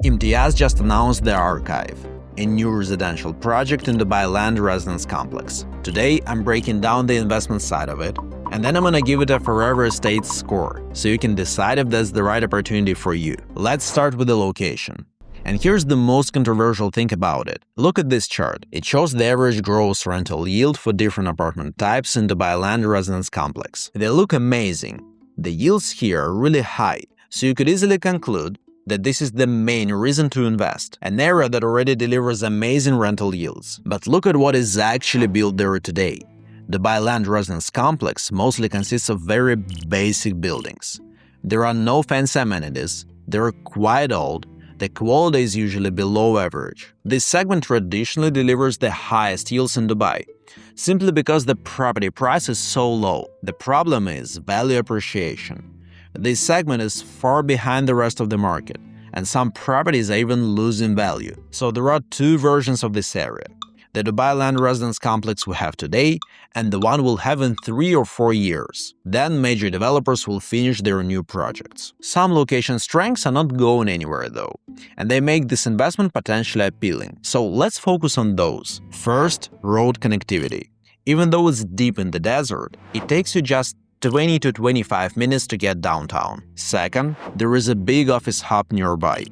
Imtiaz just announced the Archive, a new residential project in Dubai Land Residence Complex. Today, I'm breaking down the investment side of it, and then I'm gonna give it a forever estates score, so you can decide if that's the right opportunity for you. Let's start with the location. And here's the most controversial thing about it. Look at this chart. It shows the average gross rental yield for different apartment types in Dubai Land Residence Complex. They look amazing. The yields here are really high, so you could easily conclude that this is the main reason to invest, an area that already delivers amazing rental yields. But look at what is actually built there today. Dubai Land Residence Complex mostly consists of very basic buildings. There are no fancy amenities, they're quite old, the quality is usually below average. This segment traditionally delivers the highest yields in Dubai, simply because the property price is so low. The problem is value appreciation. This segment is far behind the rest of the market, and some properties are even losing value. So there are two versions of this area. The Dubai Land Residence Complex we have today, and the one we'll have in 3 or 4 years. Then major developers will finish their new projects. Some location strengths are not going anywhere though, and they make this investment potentially appealing. So let's focus on those. First, road connectivity. Even though it's deep in the desert, it takes you just 20 to 25 minutes to get downtown. Second, there is a big office hub nearby.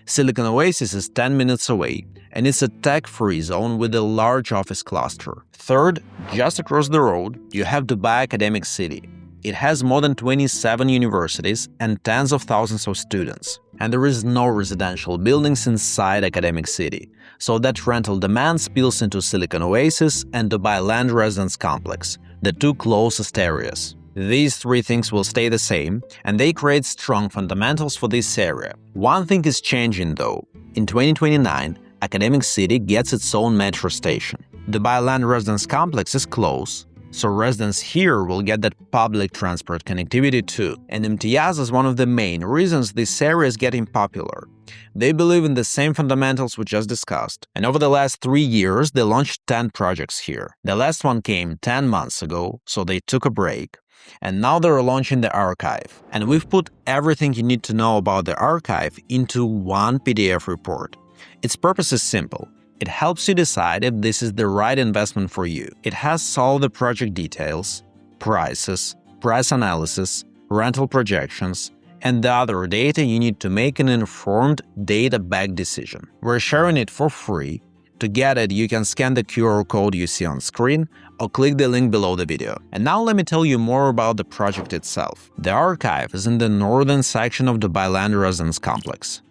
Silicon Oasis is 10 minutes away, and it's a tech-free zone with a large office cluster. Third, just across the road, you have Dubai Academic City. It has more than 27 universities and tens of thousands of students. And there is no residential buildings inside Academic City, so that rental demand spills into Silicon Oasis and Dubai Land Residence Complex, the two closest areas. These three things will stay the same, and they create strong fundamentals for this area. One thing is changing though. In 2029, Academic City gets its own metro station. Dubai Land Residence Complex is close, so residents here will get that public transport connectivity too. And Imtiaz is one of the main reasons this area is getting popular. They believe in the same fundamentals we just discussed, and over the last 3 years they launched 10 projects here. The last one came 10 months ago, so they took a break. And now they're launching the Archive. And we've put everything you need to know about the Archive into one PDF report. Its purpose is simple. It helps you decide if this is the right investment for you. It has all the project details, prices, price analysis, rental projections, and the other data you need to make an informed, data-backed decision. We're sharing it for free. To get it, you can scan the QR code you see on screen or click the link below the video. And now let me tell you more about the project itself. The Archive is in the northern section of Dubai Land Residence Complex.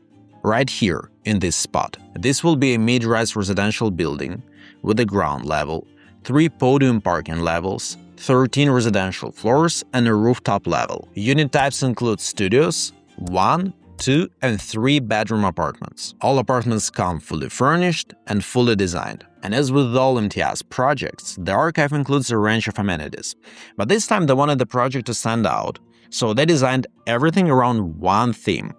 Right here, in this spot. This will be a mid-rise residential building with a ground level, 3 podium parking levels, 13 residential floors, and a rooftop level. Unit types include studios, 1, 2, and 3 bedroom apartments. All apartments come fully furnished and fully designed. And as with all Imtiaz projects, the Archive includes a range of amenities. But this time they wanted the project to stand out, so they designed everything around one theme: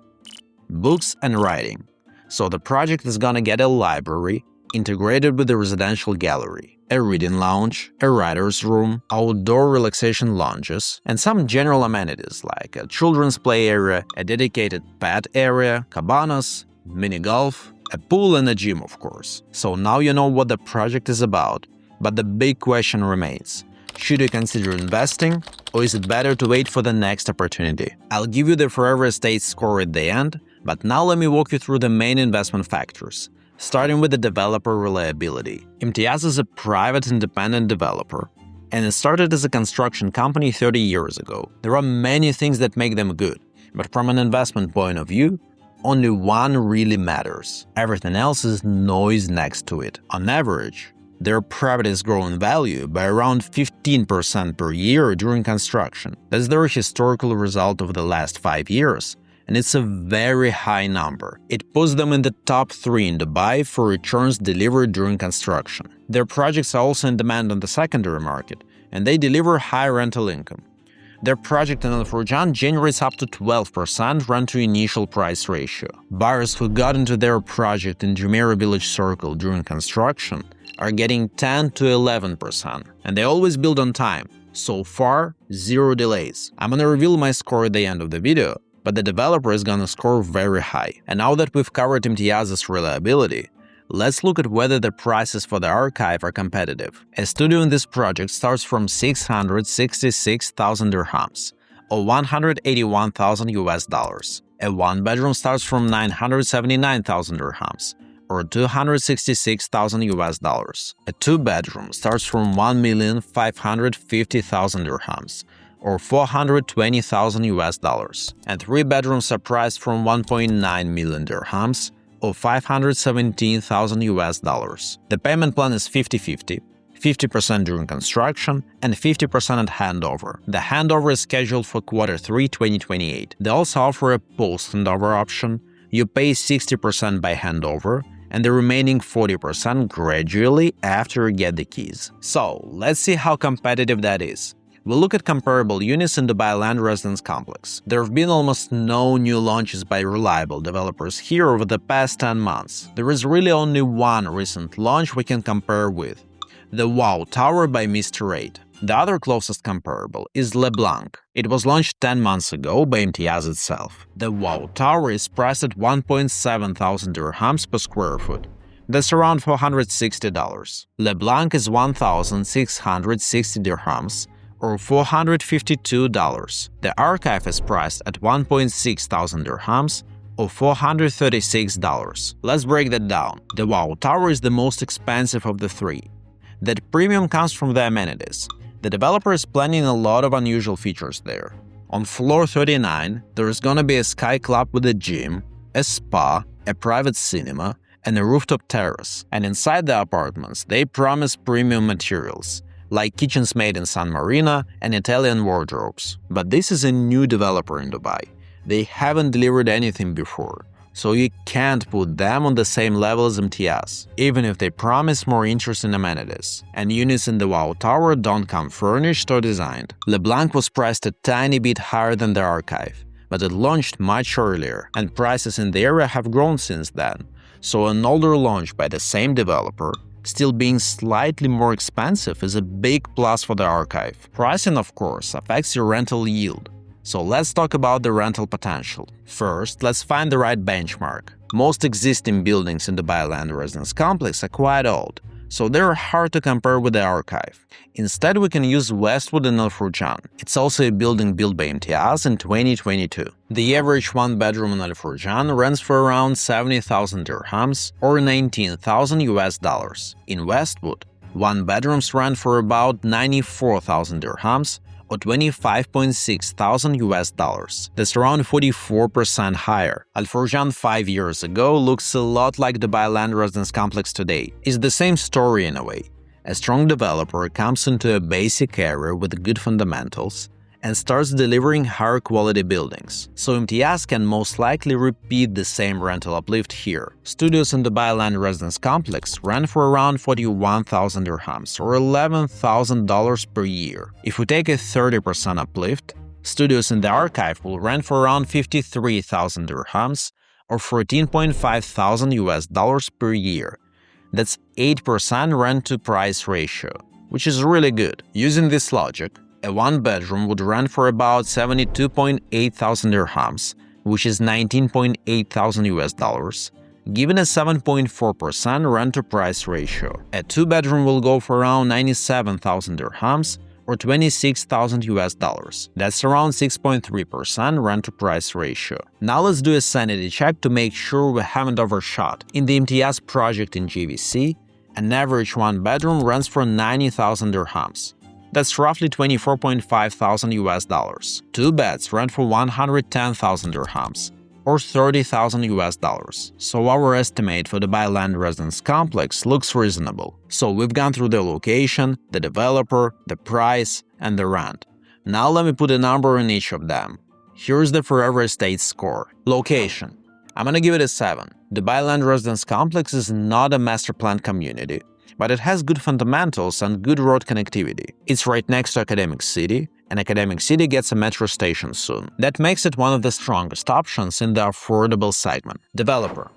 books and writing. So the project is gonna get a library integrated with a residential gallery, a reading lounge, a writer's room, outdoor relaxation lounges, and some general amenities like a children's play area, a dedicated pet area, cabanas, mini golf, a pool and a gym, of course. So now you know what the project is about, but the big question remains. Should you consider investing, or is it better to wait for the next opportunity? I'll give you the forever estate score at the end, but now let me walk you through the main investment factors, starting with the developer reliability. Imtiaz is a private independent developer, and it started as a construction company 30 years ago. There are many things that make them good, but from an investment point of view, only one really matters. Everything else is noise next to it. On average, their properties grow in value by around 15% per year during construction. That's their historical result of the last 5 years, and it's a very high number. It puts them in the top 3 in Dubai for returns delivered during construction. Their projects are also in demand on the secondary market, and they deliver high rental income. Their project in Al Furjan generates up to 12% rent-to-initial price ratio. Buyers who got into their project in Jumeirah Village Circle during construction are getting 10 to 11%, and they always build on time. So far, 0 delays. I'm gonna reveal my score at the end of the video, but the developer is gonna score very high. And now that we've covered Imtiaz's reliability, let's look at whether the prices for the archive are competitive. A studio in this project starts from 666,000 dirhams, or 181,000 US dollars. A one-bedroom starts from 979,000 dirhams, or 266,000 US dollars. A two-bedroom starts from 1,550,000 dirhams, or 420,000 US dollars. And three bedrooms are priced from 1.9 million dirhams, or 517,000 US dollars. The payment plan is 50-50, 50% during construction and 50% at handover. The handover is scheduled for Q3 2028. They also offer a post-handover option. You pay 60% by handover and the remaining 40% gradually after you get the keys. So, let's see how competitive that is. We'll look at comparable units in Dubai Land Residence Complex. There have been almost no new launches by reliable developers here over the past 10 months. There is really only one recent launch we can compare with, the Wow Tower by Mr. 8. The other closest comparable is LeBlanc. It was launched 10 months ago by Imtiaz itself. The Wow Tower is priced at 1.7 thousand dirhams per square foot. That's around $460. LeBlanc is 1,660 dirhams, or $452. The archive is priced at 1.6 thousand dirhams, or $436. Let's break that down. The Wow Tower is the most expensive of the three. That premium comes from the amenities. The developer is planning a lot of unusual features there. On floor 39, there is gonna be a sky club with a gym, a spa, a private cinema, and a rooftop terrace. And inside the apartments, they promise premium materials, like kitchens made in San Marino and Italian wardrobes. But this is a new developer in Dubai. They haven't delivered anything before, so you can't put them on the same level as Imtiaz, even if they promise more interesting amenities. And units in the Wow Tower don't come furnished or designed. LeBlanc was priced a tiny bit higher than the archive, but it launched much earlier, and prices in the area have grown since then. So an older launch by the same developer still being slightly more expensive is a big plus for the archive. Pricing, of course, affects your rental yield. So let's talk about the rental potential. First, let's find the right benchmark. Most existing buildings in the Dubai Land Residence Complex are quite old, so they're hard to compare with the archive. Instead, we can use Westwood and Al Furjan. It's also a building built by Imtiaz in 2022. The average one-bedroom in Al Furjan rents for around 70,000 dirhams or 19,000 US dollars. In Westwood, one-bedrooms rent for about 94,000 dirhams or 25.6 thousand US dollars. That's around 44% higher. Al Furjan 5 years ago looks a lot like the Dubai Land Residence Complex today. It's the same story in a way. A strong developer comes into a basic area with good fundamentals and starts delivering higher quality buildings. So Imtiaz can most likely repeat the same rental uplift here. Studios in the Dubai Land Residence Complex rent for around 41,000 dirhams or $11,000 per year. If we take a 30% uplift, studios in the archive will rent for around 53,000 dirhams or 14.5 thousand US dollars per year. That's 8% rent to price ratio, which is really good. Using this logic, a one-bedroom would rent for about 72.8 thousand dirhams, which is 19.8 thousand US dollars, given a 7.4% rent-to-price ratio. A two-bedroom will go for around 97,000 dirhams, or 26,000 US dollars. That's around 6.3% rent-to-price ratio. Now let's do a sanity check to make sure we haven't overshot. In the Imtiaz project in GVC, an average one-bedroom rents for 90,000 dirhams. That's roughly 24.5 thousand US dollars. Two beds rent for 110,000 dirhams, or 30,000 US dollars. So our estimate for the Dubai Land Residence Complex looks reasonable. So we've gone through the location, the developer, the price, and the rent. Now let me put a number in each of them. Here's the Forever Estate score. Location. I'm gonna give it a 7. The Dubai Land Residence Complex is not a master planned community, but it has good fundamentals and good road connectivity. It's right next to Academic City, and Academic City gets a metro station soon. That makes it one of the strongest options in the affordable segment. Developer.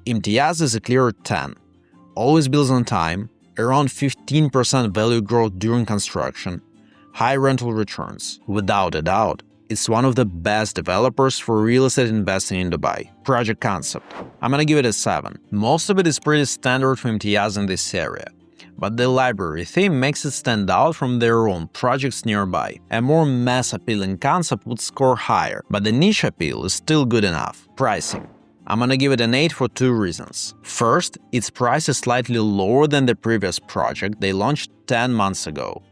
Imtiaz is a clear 10. Always builds on time, around 15% value growth during construction, high rental returns. Without a doubt, It's one of the best developers for real estate investing in Dubai. Project concept. I'm gonna give it a 7. Most of it is pretty standard for Imtiaz in this area. But the library theme makes it stand out from their own projects nearby. A more mass-appealing concept would score higher, but the niche appeal is still good enough. Pricing. I'm gonna give it an 8 for 2 reasons. First, its price is slightly lower than the previous project they launched 10 months ago.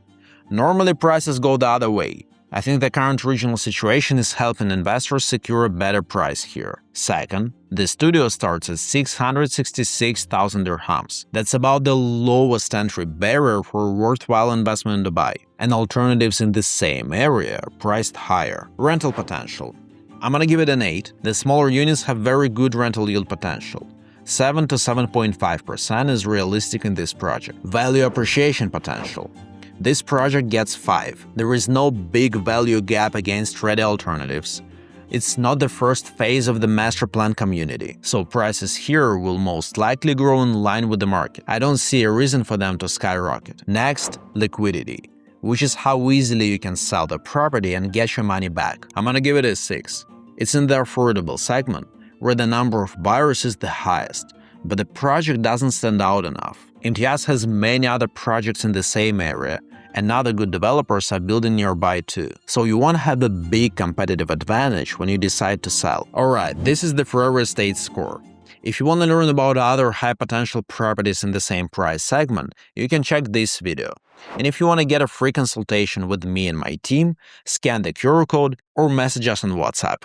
Normally prices go the other way. I think the current regional situation is helping investors secure a better price here. Second, the studio starts at 666,000 dirhams. That's about the lowest entry barrier for a worthwhile investment in Dubai, and alternatives in the same area are priced higher. Rental potential. I'm gonna give it an 8. The smaller units have very good rental yield potential. 7 to 7.5% is realistic in this project. Value appreciation potential. This project gets 5. There is no big value gap against ready alternatives. It's not the first phase of the master plan community, so prices here will most likely grow in line with the market. I don't see a reason for them to skyrocket. Next, liquidity, which is how easily you can sell the property and get your money back. I'm gonna give it a 6. It's in the affordable segment, where the number of buyers is the highest, but the project doesn't stand out enough. Imtiaz has many other projects in the same area, and other good developers are building nearby too. So you won't have a big competitive advantage when you decide to sell. Alright, this is the Forever Estate score. If you want to learn about other high-potential properties in the same price segment, you can check this video. And if you want to get a free consultation with me and my team, scan the QR code or message us on WhatsApp.